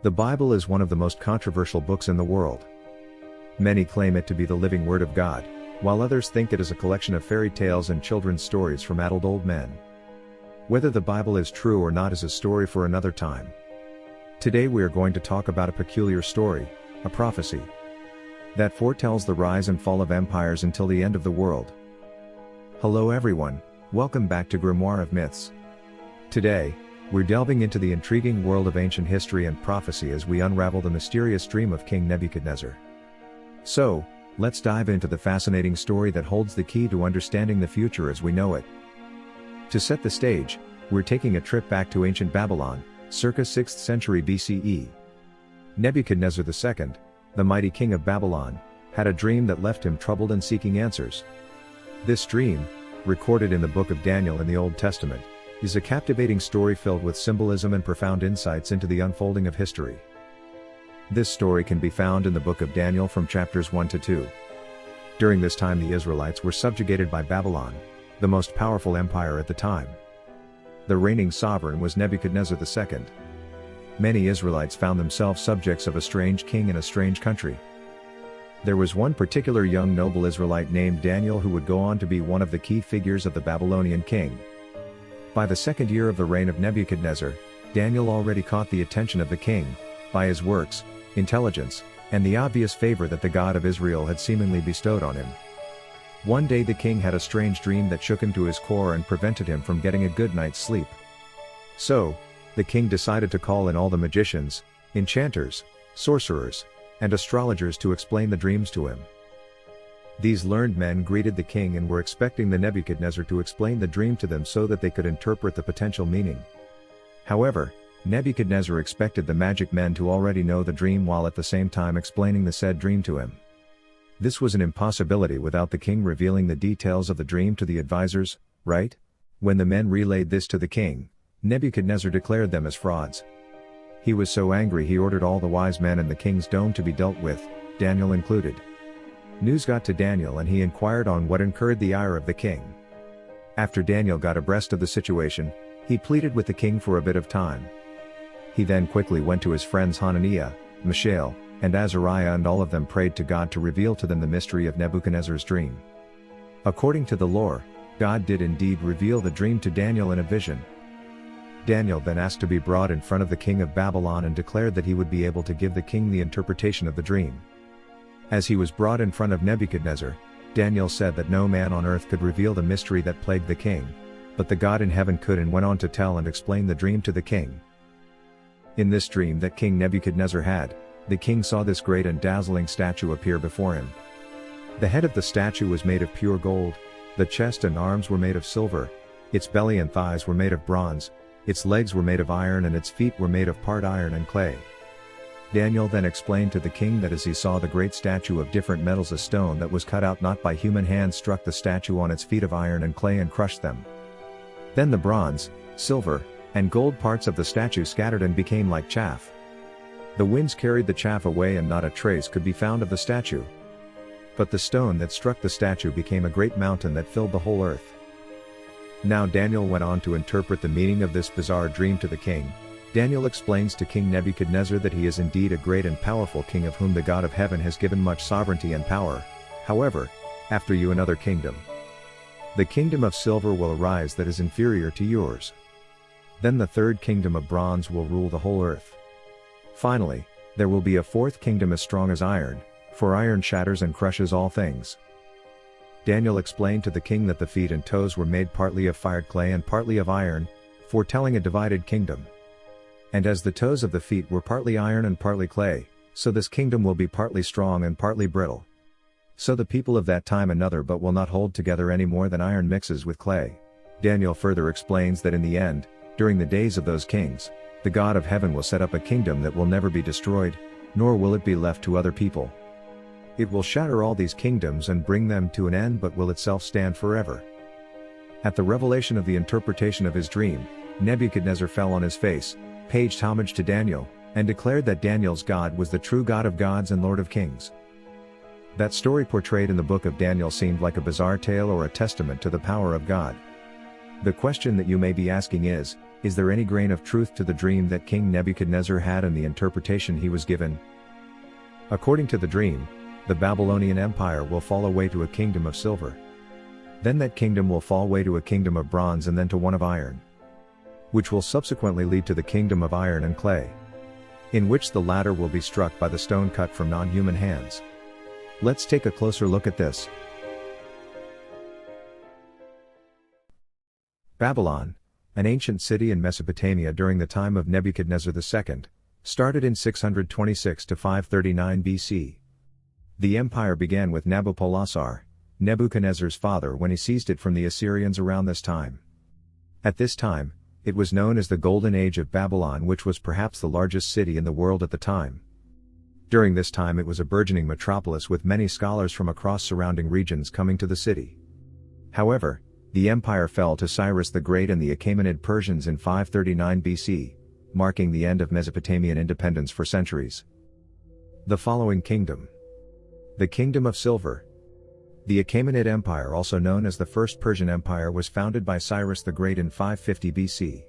The Bible is one of the most controversial books in the world. Many claim it to be the living Word of God, while others think it is a collection of fairy tales and children's stories from addled old men. Whether the Bible is true or not is a story for another time. Today we are going to talk about a peculiar story, a prophecy, that foretells the rise and fall of empires until the end of the world. Hello everyone, welcome back to Grimoire of Myths. Today, we're delving into the intriguing world of ancient history and prophecy as we unravel the mysterious dream of King Nebuchadnezzar. So, let's dive into the fascinating story that holds the key to understanding the future as we know it. To set the stage, we're taking a trip back to ancient Babylon, circa 6th century BCE. Nebuchadnezzar II, the mighty king of Babylon, had a dream that left him troubled and seeking answers. This dream, recorded in the book of Daniel in the Old Testament, is a captivating story filled with symbolism and profound insights into the unfolding of history. This story can be found in the book of Daniel from chapters 1 to 2. During this time the Israelites were subjugated by Babylon, the most powerful empire at the time. The reigning sovereign was Nebuchadnezzar II. Many Israelites found themselves subjects of a strange king in a strange country. There was one particular young noble Israelite named Daniel who would go on to be one of the key figures of the Babylonian king. By the second year of the reign of Nebuchadnezzar, Daniel already caught the attention of the king, by his works, intelligence, and the obvious favor that the God of Israel had seemingly bestowed on him. One day the king had a strange dream that shook him to his core and prevented him from getting a good night's sleep. So, the king decided to call in all the magicians, enchanters, sorcerers, and astrologers to explain the dreams to him. These learned men greeted the king and were expecting the Nebuchadnezzar to explain the dream to them so that they could interpret the potential meaning. However, Nebuchadnezzar expected the magic men to already know the dream while at the same time explaining the said dream to him. This was an impossibility without the king revealing the details of the dream to the advisors, right? When the men relayed this to the king, Nebuchadnezzar declared them as frauds. He was so angry he ordered all the wise men in the king's dome to be dealt with, Daniel included. News got to Daniel and he inquired on what incurred the ire of the king. After Daniel got abreast of the situation, he pleaded with the king for a bit of time. He then quickly went to his friends Hananiah, Mishael, and Azariah, and all of them prayed to God to reveal to them the mystery of Nebuchadnezzar's dream. According to the lore, God did indeed reveal the dream to Daniel in a vision. Daniel then asked to be brought in front of the king of Babylon and declared that he would be able to give the king the interpretation of the dream. As he was brought in front of Nebuchadnezzar, Daniel said that no man on earth could reveal the mystery that plagued the king, but the God in heaven could, and went on to tell and explain the dream to the king. In this dream that King Nebuchadnezzar had, the king saw this great and dazzling statue appear before him. The head of the statue was made of pure gold, the chest and arms were made of silver, its belly and thighs were made of bronze, its legs were made of iron and its feet were made of part iron and clay. Daniel then explained to the king that as he saw the great statue of different metals, a stone that was cut out not by human hands struck the statue on its feet of iron and clay and crushed them. Then the bronze, silver, and gold parts of the statue scattered and became like chaff. The winds carried the chaff away and not a trace could be found of the statue. But the stone that struck the statue became a great mountain that filled the whole earth. Now Daniel went on to interpret the meaning of this bizarre dream to the king. Daniel explains to King Nebuchadnezzar that he is indeed a great and powerful king of whom the God of heaven has given much sovereignty and power. However, after you another kingdom, the kingdom of silver, will arise that is inferior to yours. Then the third kingdom of bronze will rule the whole earth. Finally, there will be a fourth kingdom as strong as iron, for iron shatters and crushes all things. Daniel explained to the king that the feet and toes were made partly of fired clay and partly of iron, foretelling a divided kingdom. And as the toes of the feet were partly iron and partly clay, so this kingdom will be partly strong and partly brittle. So the people of that time another but will not hold together any more than iron mixes with clay. Daniel further explains that in the end, during the days of those kings, the God of heaven will set up a kingdom that will never be destroyed, nor will it be left to other people. It will shatter all these kingdoms and bring them to an end, but will itself stand forever. At the revelation of the interpretation of his dream, Nebuchadnezzar fell on his face, paid homage to Daniel, and declared that Daniel's God was the true God of gods and Lord of kings. That story portrayed in the book of Daniel seemed like a bizarre tale or a testament to the power of God. The question that you may be asking is, Is there any grain of truth to the dream that King Nebuchadnezzar had and the interpretation he was given? According to the dream, the Babylonian Empire will fall away to a kingdom of silver. Then that kingdom will fall away to a kingdom of bronze and then to one of iron, which will subsequently lead to the kingdom of iron and clay, in which the latter will be struck by the stone cut from non-human hands. Let's take a closer look at this. Babylon, an ancient city in Mesopotamia during the time of Nebuchadnezzar II, started in 626 to 539 BC. The empire began with Nabopolassar, Nebuchadnezzar's father, when he seized it from the Assyrians around this time. At this time, it was known as the Golden Age of Babylon, which was perhaps the largest city in the world at the time. During this time it was a burgeoning metropolis with many scholars from across surrounding regions coming to the city. However, the empire fell to Cyrus the Great and the Achaemenid Persians in 539 BC, marking the end of Mesopotamian independence for centuries. The following kingdom. The Kingdom of Silver. The Achaemenid Empire, also known as the First Persian Empire, was founded by Cyrus the Great in 550 BC.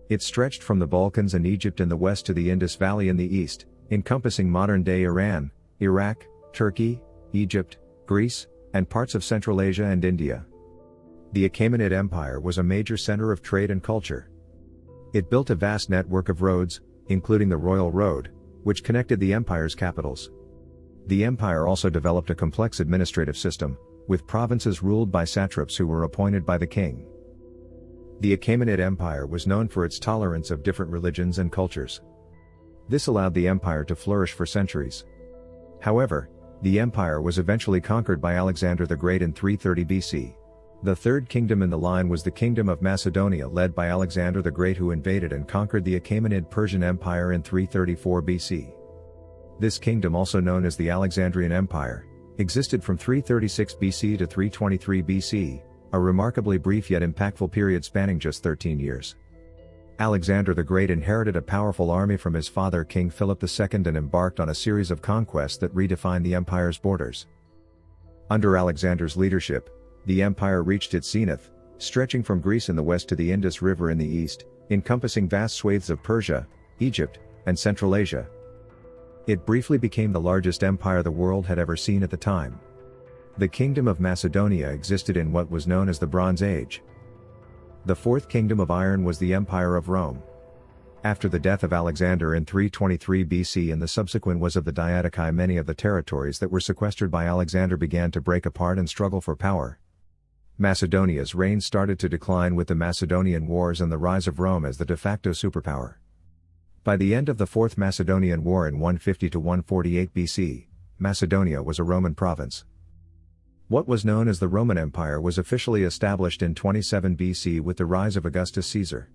It stretched from the Balkans and Egypt in the west to the Indus Valley in the east, encompassing modern-day Iran, Iraq, Turkey, Egypt, Greece, and parts of Central Asia and India. The Achaemenid Empire was a major center of trade and culture. It built a vast network of roads, including the Royal Road, which connected the empire's capitals. The empire also developed a complex administrative system, with provinces ruled by satraps who were appointed by the king. The Achaemenid Empire was known for its tolerance of different religions and cultures. This allowed the empire to flourish for centuries. However, the empire was eventually conquered by Alexander the Great in 330 BC. The third kingdom in the line was the Kingdom of Macedonia, led by Alexander the Great, who invaded and conquered the Achaemenid Persian Empire in 334 BC. This kingdom, also known as the Alexandrian Empire, existed from 336 BC to 323 BC, a remarkably brief yet impactful period spanning just 13 years. Alexander the Great inherited a powerful army from his father King Philip II and embarked on a series of conquests that redefined the empire's borders. Under Alexander's leadership, the empire reached its zenith, stretching from Greece in the west to the Indus River in the east, encompassing vast swathes of Persia, Egypt, and Central Asia. It briefly became the largest empire the world had ever seen at the time. The Kingdom of Macedonia existed in what was known as the Bronze Age. The fourth kingdom of iron was the Empire of Rome. After the death of Alexander in 323 BC and the subsequent was of the Diadochi, many of the territories that were sequestered by Alexander began to break apart and struggle for power. Macedonia's reign started to decline with the Macedonian Wars and the rise of Rome as the de facto superpower. By the end of the Fourth Macedonian War in 150 to 148 BC, Macedonia was a Roman province. What was known as the Roman Empire was officially established in 27 BC with the rise of Augustus Caesar.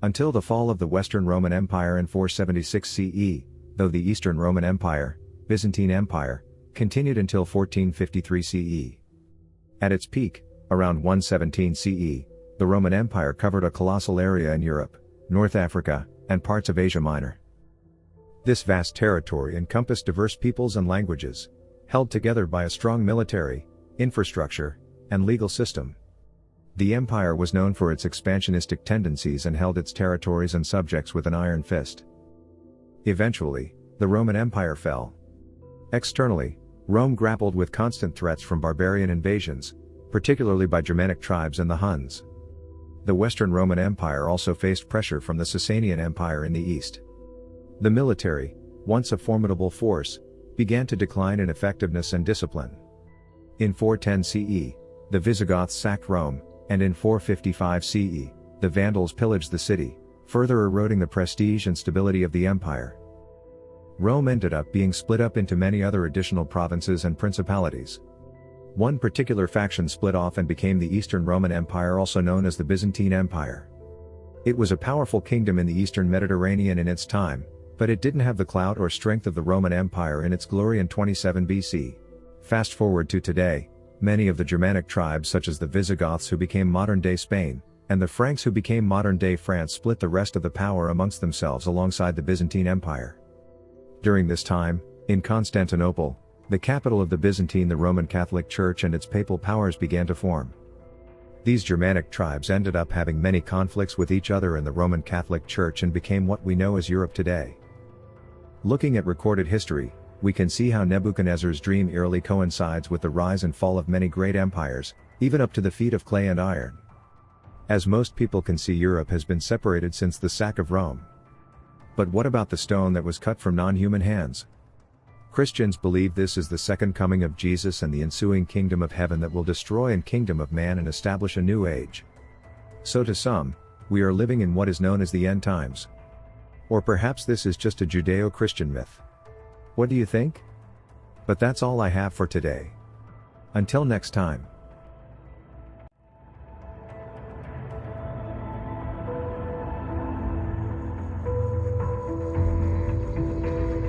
Until the fall of the Western Roman Empire in 476 CE, though the Eastern Roman Empire, Byzantine Empire, continued until 1453 CE. At its peak, around 117 CE, the Roman Empire covered a colossal area in Europe, North Africa, and parts of Asia Minor. This vast territory encompassed diverse peoples and languages, held together by a strong military, infrastructure, and legal system. The empire was known for its expansionistic tendencies and held its territories and subjects with an iron fist. Eventually, the Roman Empire fell. Externally, Rome grappled with constant threats from barbarian invasions, particularly by Germanic tribes and the Huns. The Western Roman Empire also faced pressure from the Sasanian Empire in the east. The military, once a formidable force, began to decline in effectiveness and discipline. In 410 CE, the Visigoths sacked Rome, and in 455 CE, the Vandals pillaged the city, further eroding the prestige and stability of the empire. Rome ended up being split up into many other additional provinces and principalities. One particular faction split off and became the Eastern Roman Empire, also known as the Byzantine Empire. It was a powerful kingdom in the Eastern Mediterranean in its time, but it didn't have the clout or strength of the Roman Empire in its glory in 27 BC. Fast forward to today, many of the Germanic tribes such as the Visigoths, who became modern-day Spain, and the Franks, who became modern-day France, split the rest of the power amongst themselves alongside the Byzantine Empire. During this time, in Constantinople, the capital of the Byzantine, the Roman Catholic Church and its papal powers began to form. These Germanic tribes ended up having many conflicts with each other in the Roman Catholic Church and became what we know as Europe today. Looking at recorded history, we can see how Nebuchadnezzar's dream eerily coincides with the rise and fall of many great empires, even up to the feet of clay and iron. As most people can see, Europe has been separated since the sack of Rome. But what about the stone that was cut from non-human hands? Christians believe this is the second coming of Jesus and the ensuing kingdom of heaven that will destroy the kingdom of man and establish a new age. So to some, we are living in what is known as the end times. Or perhaps this is just a Judeo-Christian myth. What do you think? But that's all I have for today. Until next time.